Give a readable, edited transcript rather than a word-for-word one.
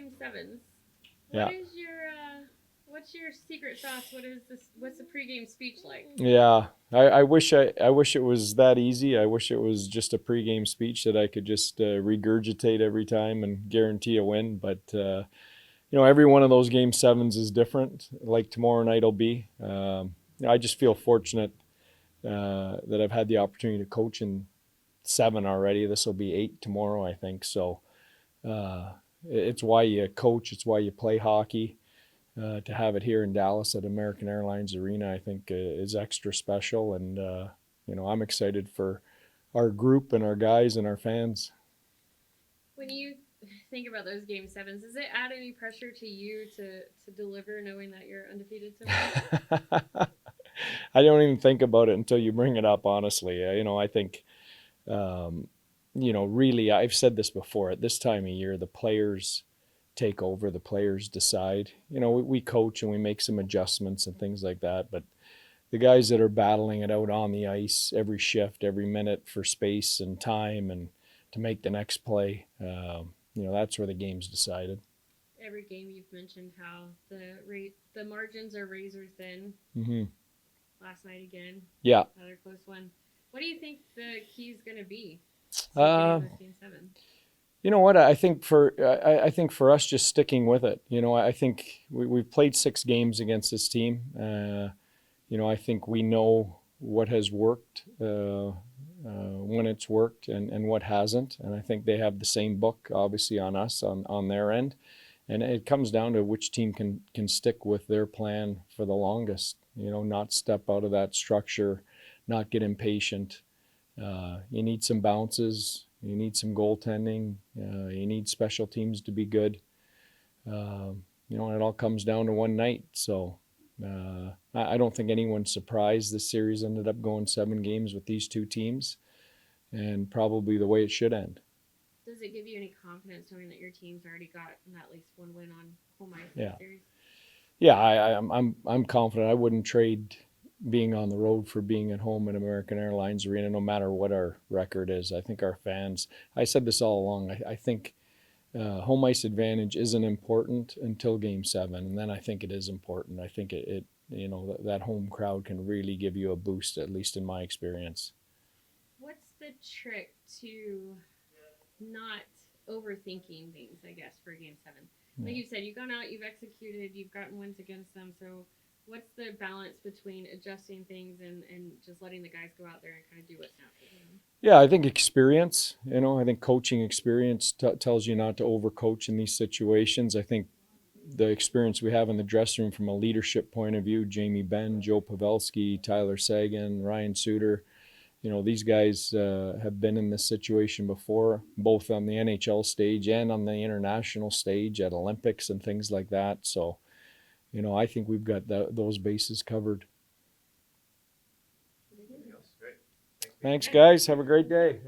game sevens. Yeah. What's your secret sauce? What's the pregame speech like? Yeah, I wish it was that easy. I wish it was just a pregame speech that I could just regurgitate every time and guarantee a win. But every one of those game sevens is different. Like tomorrow night will be. I just feel fortunate that I've had the opportunity to coach in 7 already. This will be 8 tomorrow, I think. So it's why you coach. It's why you play hockey. To have it here in Dallas at American Airlines Arena, I think is extra special. And, I'm excited for our group and our guys and our fans. When you think about those game sevens, does it add any pressure to you to deliver knowing that you're undefeated so far? I don't even think about it until you bring it up, honestly. I think, really, I've said this before, at this time of year, the players take over, the players decide. We coach and we make some adjustments and things like that, but the guys that are battling it out on the ice every shift, every minute for space and time and to make the next play, that's where the game's decided. Every game you've mentioned how the margins are razor thin. Mm-hmm. Last night again. Yeah. Another close one. What do you think the key is going to be to game 7? You know what? I think for us, just sticking with it. I think we've played 6 games against this team. I think we know what has worked when it's worked and what hasn't. And I think they have the same book, obviously, on us on their end. And it comes down to which team can stick with their plan for the longest. Not step out of that structure, not get impatient. You need some bounces. You need some goaltending. You need special teams to be good. And it all comes down to one night. So I don't think anyone's surprised this series ended up going 7 games with these 2 teams, and probably the way it should end. Does it give you any confidence knowing that your team's already got at least one win on home ice in the series? Yeah, I'm confident. I wouldn't trade being on the road for being at home at American Airlines Arena, no matter what our record is. I think our fans, I said this all along, I think home ice advantage isn't important until game 7, and then I think it is important. I think it that home crowd can really give you a boost, at least in my experience. What's the trick to not overthinking things, I guess, for game 7? Like you said, you've gone out, you've executed, you've gotten wins against them, so what's the balance between adjusting things and just letting the guys go out there and kind of do what's natural to them? Yeah, I think experience. I think coaching experience tells you not to overcoach in these situations. I think the experience we have in the dressing room from a leadership point of view, Jamie Benn, Joe Pavelski, Tyler Seguin, Ryan Suter, these guys have been in this situation before, both on the NHL stage and on the international stage at Olympics and things like that. So, I think we've got those bases covered. Thanks, guys. Have a great day.